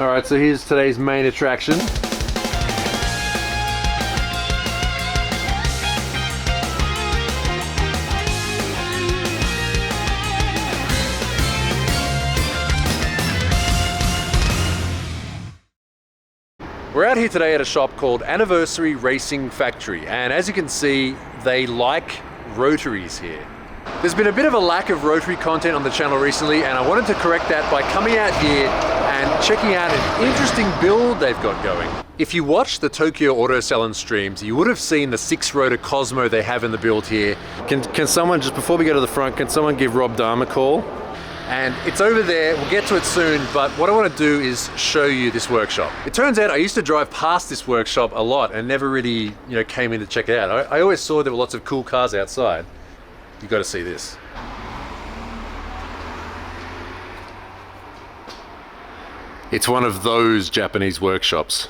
Alright, so here's today's main attraction. We're out here today at a shop called Anniversary Racing Factory, and as you can see, they like rotaries here. There's been a bit of a lack of rotary content on the channel recently, and I wanted to correct that by coming out here and checking out an interesting build they've got going. If you watched the Tokyo Auto Salon streams, you would have seen the Six-rotor Cosmo they have in the build here. Can someone, just before we go to the front, can someone give Rob Dharma a call? And it's over there, we'll get to it soon, but what I want to do is show you this workshop. It turns out I used to drive past this workshop a lot and never really, came in to check it out. I always saw there were lots of cool cars outside. You got to see this. It's one of those Japanese workshops.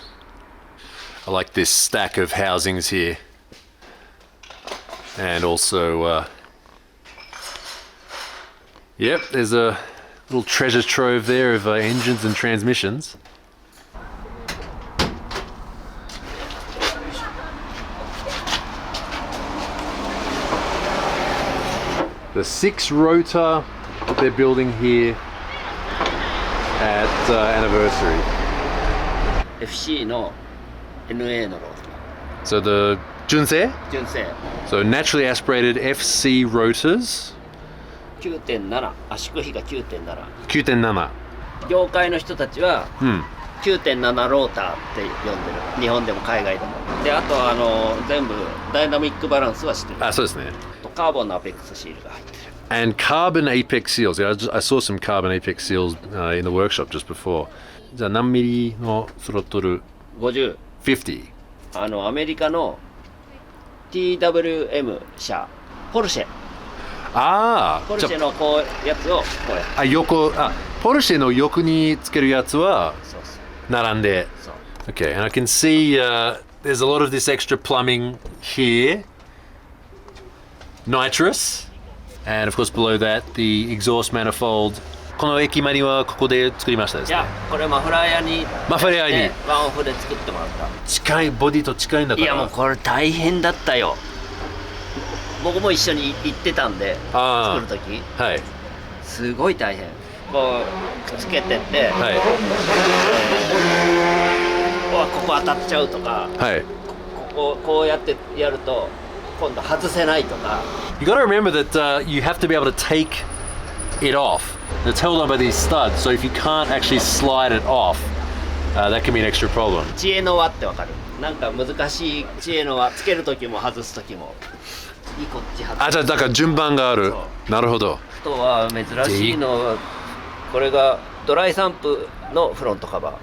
I like this stack of housings here. And also, yep, there's a little treasure trove there of engines and transmissions. The six-rotor that they're building here at Anniversary. FC の NA のローター。 So the Junsei? 純正 So naturally aspirated FC rotors. 9.7、圧縮比が 9.7。 9.7. 業界の人たちは 9.7 ローターって呼んでる。日本でも海外でも。で、あと全部ダイナミックバランスはしてる。あ、そうですね。カーボンのアペックスシールが入ってる。 And carbon apex seals. Yeah, I saw some carbon apex seals in the workshop just before. じゃあ何ミリのスロットル50。 50. アメリカの TWM 社、ポルシェ。ああ。ポルシェのこうやつをこれ。ポルシェの横につけるやつは並んで。そう。 Okay, and I can see there's a lot of this extra plumbing here. Nitrous. And of course below that, the exhaust manifold. この駅マニはここで作りましたですね。いや、これマフラー屋に。マフラー屋に。ワンオフで作ってもらった。近い、ボディと近いんだから。いやもうこれ大変だったよ。僕も一緒に行ってたんで、作るとき。はい。すごい大変。こうくっつけてって、はい。ここ当たっちゃうとか、はい。こうやってやると今度外せないとか。You got to remember that you have to be able to take it off. It's held on by these studs, so if you can't actually slide it off, that can be an extra problem. 知恵の輪ってわかる？なんか難しい知恵の輪つけるときも外すときも。次こっち外す。あ、じゃあだから順番がある。なるほど。あとは珍しいの、これがドライサンプのフロントカバ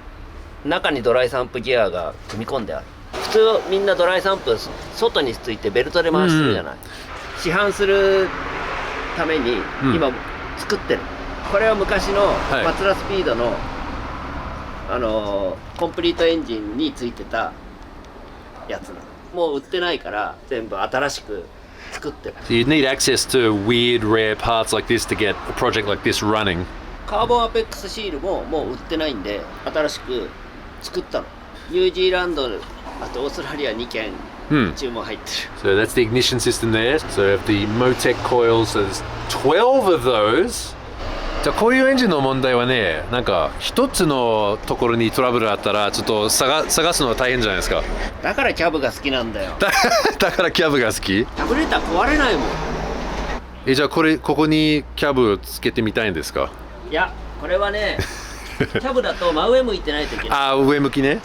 ー。中にドライサンプギアが組み込んである。普通みんなドライサンプ外についてベルトで回してるじゃない。市販するために今作ってる。これは昔のマツダスピードの、コンプリートエンジンについてたやつなの。もう売ってないから全部新しく作ってる。So you'd need access to weird rare parts like this to get a project like this running. カーボンアペックスシールももう売ってないんで新しく作ったの。ニュージーランド、あとオーストラリア2件注文入ってる。So that's the ignition system there. So the Motec coils, so there's 12 of those. じゃあこういうエンジンの問題はね、なんか一つのところにトラブルあったらちょっと探すのは大変じゃないですか。だからキャブが好きなんだよ。だからキャブが好き？キャブレター壊れないもん。じゃあここにキャブつけてみたいんですか？いや、これはね、キャブだと真上向いてないといけない。あ、上向きね。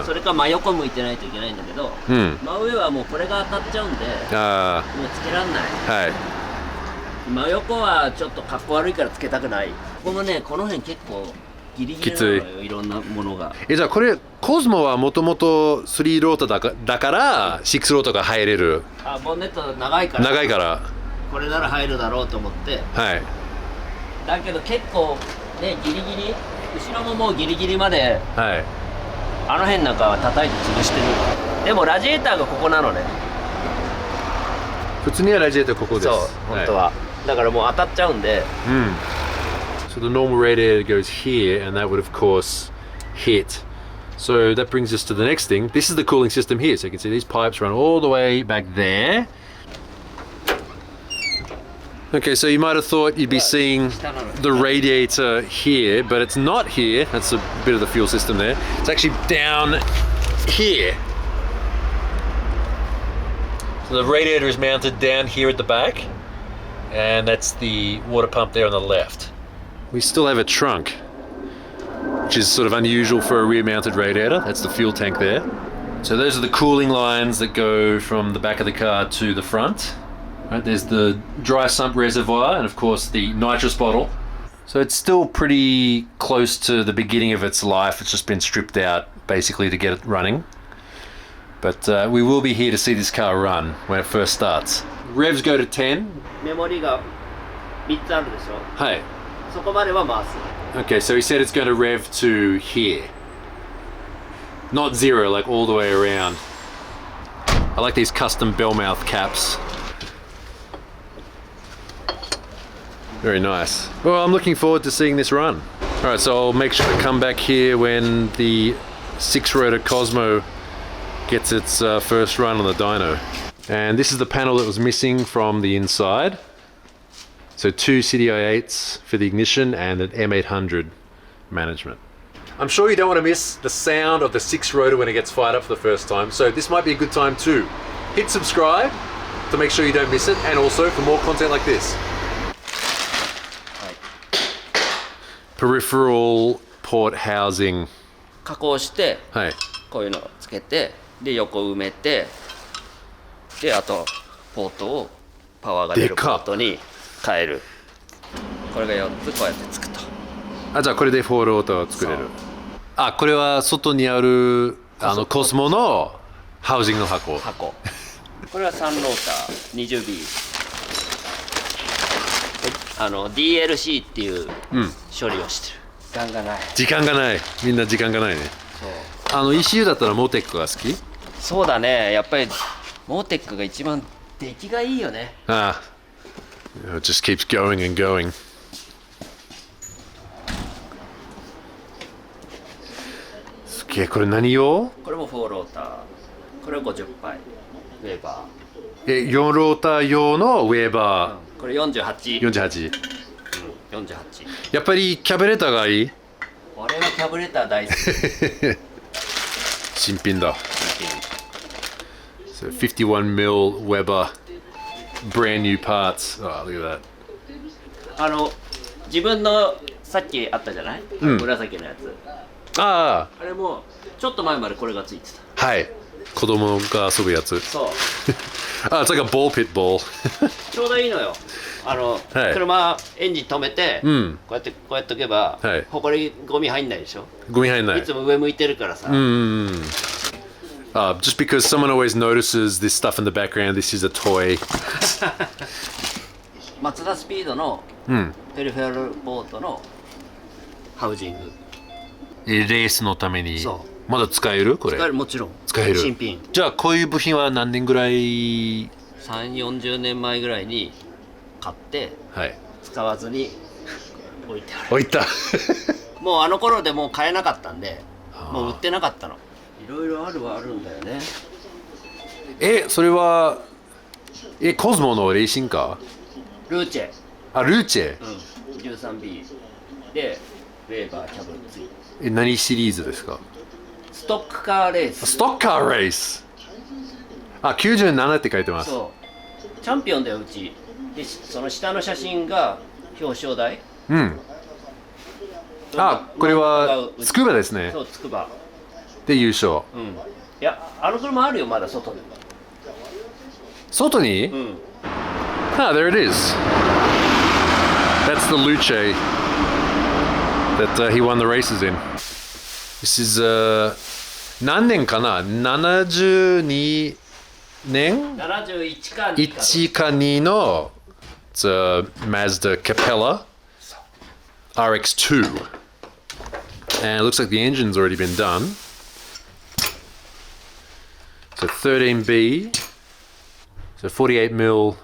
それか真横向いてないといけないんだけど、真上はもうこれが当たっちゃうんで、もうつけらんない。はい。真横はちょっとかっこ悪いからつけたくない。このね、この辺結構ギリギリなのよ、いろんなものが。じゃあこれコスモはもともと3ローターだから6ローターが入れる。あ、ボンネット長いから。長いから。これなら入るだろうと思って。はい。だけど結構ね、ギリギリ、後ろももうギリギリまで。はい。あの辺なんかは叩いて潰してる。でもラジエーターがここなのね。普通にはラジエーターここです。そう、本当は。だからもう当たっちゃうんで。So the normal radiator goes here, and that would of course hit. So that brings us to the next thing. This is the cooling system here. So you can see these pipes run all the way back there. Okay, so you might have thought you'd be seeing the radiator here, but it's not here. That's a bit of the fuel system there. It's actually down here. So the radiator is mounted down here at the back, and that's the water pump there on the left. We still have a trunk, which is sort of unusual for a rear-mounted radiator. That's the fuel tank there. So those are the cooling lines that go from the back of the car to the front. Right, there's the dry sump reservoir and of course the nitrous bottle. So it's still pretty close to the beginning of its life. It's just been stripped out basically to get it running. But we will be here to see this car run when it first starts. Revs go to 10. メモリが3つあるでしょ。 Hey. そこまでは回す。 Okay, so he said it's going to rev to here. Not 0, like all the way around. I like these custom bell mouth caps. Very nice. Well, I'm looking forward to seeing this run. All right, so I'll make sure to come back here when the Six-rotor Cosmo gets its first run on the dyno. And this is the panel that was missing from the inside. So 2 CDI8s for the ignition and an M800 management. I'm sure you don't want to miss the sound of the Six-rotor when it gets fired up for the first time, so this might be a good time too. Hit subscribe to make sure you don't miss it, and also for more content like this. Peripheral port housing. 加工して、はい。こういうのをつけて、で横埋めて、であとポートをパワーが出るポートに変える。これが4つこうやってつくと。あ、じゃあこれでフォールオートを作れる。あ、これは外にあるコスモのハウジングの箱。これは3ローター 20B。DLC っていう処理をしてる。時間がない。時間がない。みんな時間がないね。そう。ECU だったらモテックが好き？そうだね。やっぱりモーテックが一番出来がいいよね。ああ。It just keeps going and going. すげえ、これ何用？これも4ローター。これは50パイ。ウェーバー。4ローター用のウェーバー。これ48。48。48。やっぱりキャブレターがいい？俺はキャブレター大好き。新品だ。So 51mm Weber, brand new parts. Oh, look at that. 自分のさっきあったじゃない？紫のやつ。あれもちょっと前までこれがついてた。はい。子供が遊ぶやつ。そう。あ、it's like a ball pit ball. ちょうどいいのよ。車エンジン止めて、こうやっておけば、ほこりゴミ入んないでしょ。ゴミ入んない。いつも上向いてるからさ。Just because someone always notices this stuff in the background, this is a toy. マツダスピードのペリフェラルポートのハウジング。レースのためにまだ使える？これ。使える、もちろん。使える。新品。じゃあこういう部品は何年ぐらい？3、40年前ぐらいに買って、使わずに置いてある。置いた。もうあの頃でもう買えなかったんで、もう売ってなかったの。いろいろあるんだよね。それはコスモのレーシングカー？ルーチェ。あ、ルーチェ。13B でウェーバーキャブついて。何シリーズですか？ストックカーレース。ストックカーレース。あ、97って書いてます。そう。チャンピオンだようち。で、その下の写真が表彰台。あ、これはつくばですね。そう、つくば。で優勝。いや、車あるよまだ外に。外に？Ah, there it is. That's the Luce that he won the races in. This is 何年かな？72年？71か2か2の It's a Mazda Capella RX2. And it looks like the engine's already been done. So 13B, so 48mm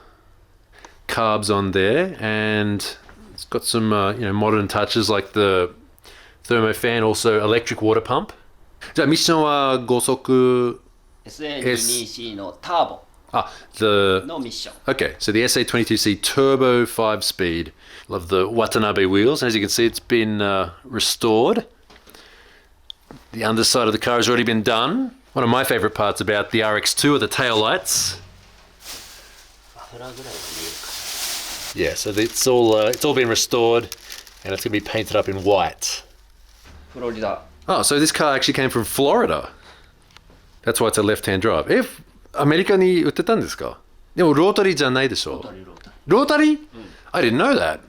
carbs on there, and it's got some modern touches like the thermofan, also electric water pump. じゃあミッションは5速 SA22C のターボ the のミッション。 Okay, so the SA22C turbo 5-speed. Love the Watanabe wheels. As you can see, it's been restored. The underside of the car has already been done. One of my favorite parts about the RX2 are the tail lights. マフラーぐらいは見えるか。 Yeah, so it's all been restored, and it's going to be painted up in white. フロリダ。 Oh, so this car actually came from Florida. That's why it's a left-hand drive. If アメリカに売ってたんですか？でもロータリーじゃないでしょ？ロータリー？ I didn't know that.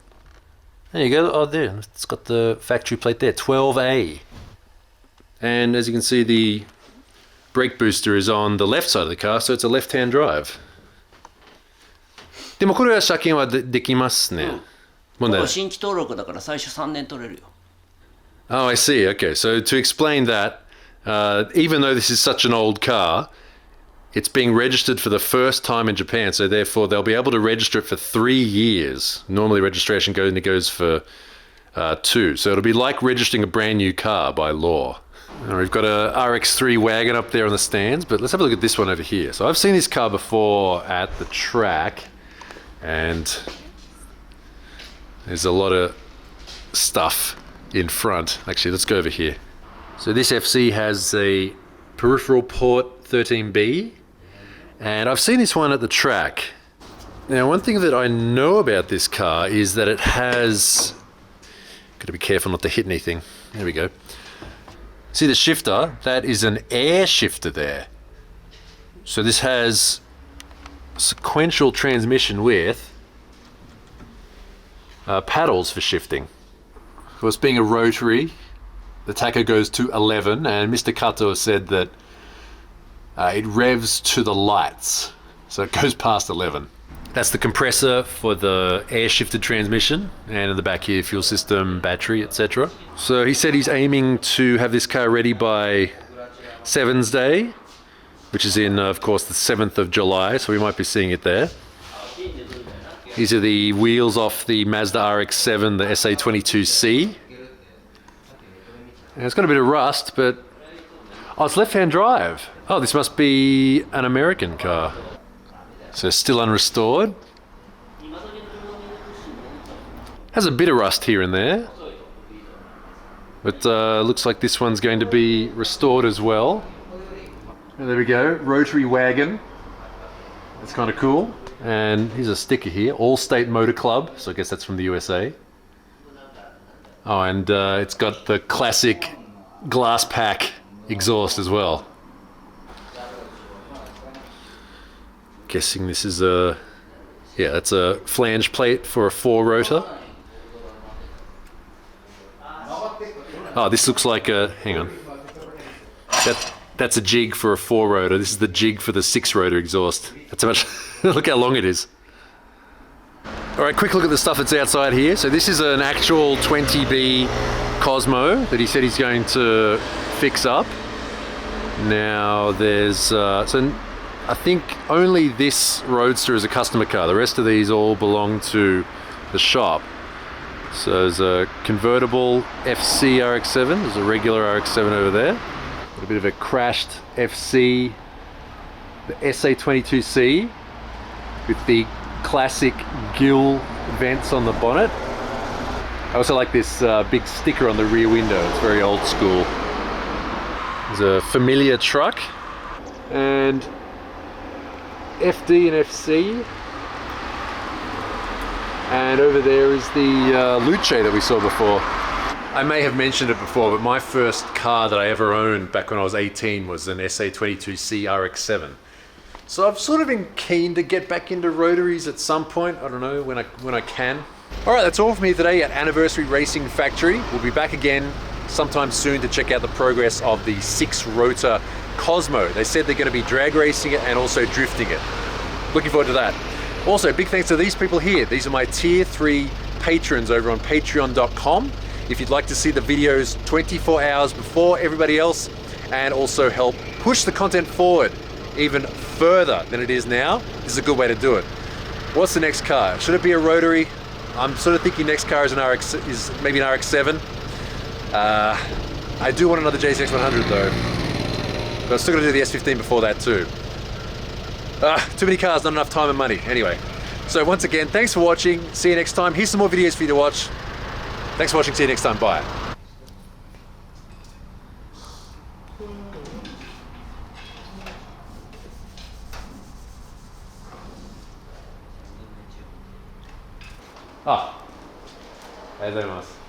There you go. Oh, there. It's got the factory plate there. 12A. And as you can see, the brake booster is on the left side of the car, so it's a left-hand drive. でもこれは車検はできますね。問題ない。新規登録だから最初3年取れるよ。 Oh, I see. Okay, so to explain that, even though this is such an old car, it's being registered for the first time in Japan, so therefore they'll be able to register it for 3 years. Normally registration goes for 2, so it'll be like registering a brand new car by law. Now, we've got a RX3 wagon up there on the stands, but let's have a look at this one over here. So I've seen this car before at the track, and there's a lot of stuff in front. Actually, let's go over here. So this FC has a peripheral port 13B, and I've seen this one at the track. Now, one thing that I know about this car is that it has, gotta be careful not to hit anything. There we go. See the shifter? That is an air shifter there. So this has sequential transmission with paddles for shifting. Of course, being a rotary, the tacho goes to 11, and Mr. Kato said that it revs to the lights, so it goes past 11. That's the compressor for the air-shifted transmission, and in the back here, fuel system, battery, etc. So he said he's aiming to have this car ready by Sevens Day, which is in, of course, the 7th of July, so we might be seeing it there. These are the wheels off the Mazda RX-7, the SA22C. And it's got a bit of rust, but... Oh, it's left-hand drive. Oh, this must be an American car. So still unrestored. Has a bit of rust here and there. But looks like this one's going to be restored as well. And there we go, rotary wagon. That's kind of cool. And here's a sticker here, All-State Motor Club. So I guess that's from the USA. Oh, and it's got the classic glass pack exhaust as well. Guessing this is a, yeah, that's a flange plate for a 4-rotor. Oh, this looks like a, hang on. That's a jig for a 4-rotor. This is the jig for the 6-rotor exhaust. That's how much, look how long it is. All right, quick look at the stuff that's outside here. So this is an actual 20B Cosmo that he said he's going to fix up. Now there's, so I think only this Roadster is a customer car. The rest of these all belong to the shop. So there's a convertible FC RX-7. There's a regular RX-7 over there. A bit of a crashed FC, the SA22C with the classic gill vents on the bonnet. I also like this big sticker on the rear window. It's very old school. There's a familiar truck and FD and FC, and over there is the Luce that we saw before. I may have mentioned it before, but my first car that I ever owned back when I was 18 was an SA22C RX-7. So I've sort of been keen to get back into rotaries at some point. I don't know, when I can. All right, that's all from me today at Anniversary Racing Factory. We'll be back again sometime soon to check out the progress of the 6-rotor Cosmo. They said they're going to be drag racing it and also drifting it. Looking forward to that. Also, big thanks to these people here. These are my tier 3 patrons over on patreon.com. If you'd like to see the videos 24 hours before everybody else and also help push the content forward even further than it is now, this is a good way to do it. What's the next car? Should it be a rotary? I'm sort of thinking next car is maybe an RX-7. I do want another JCX 100 though. But I'm still gonna do the S15 before that too. Too many cars, not enough time and money. Anyway, so once again, thanks for watching. See you next time. Here's some more videos for you to watch. Thanks for watching. See you next time. Bye. Ah, ありがとうございます。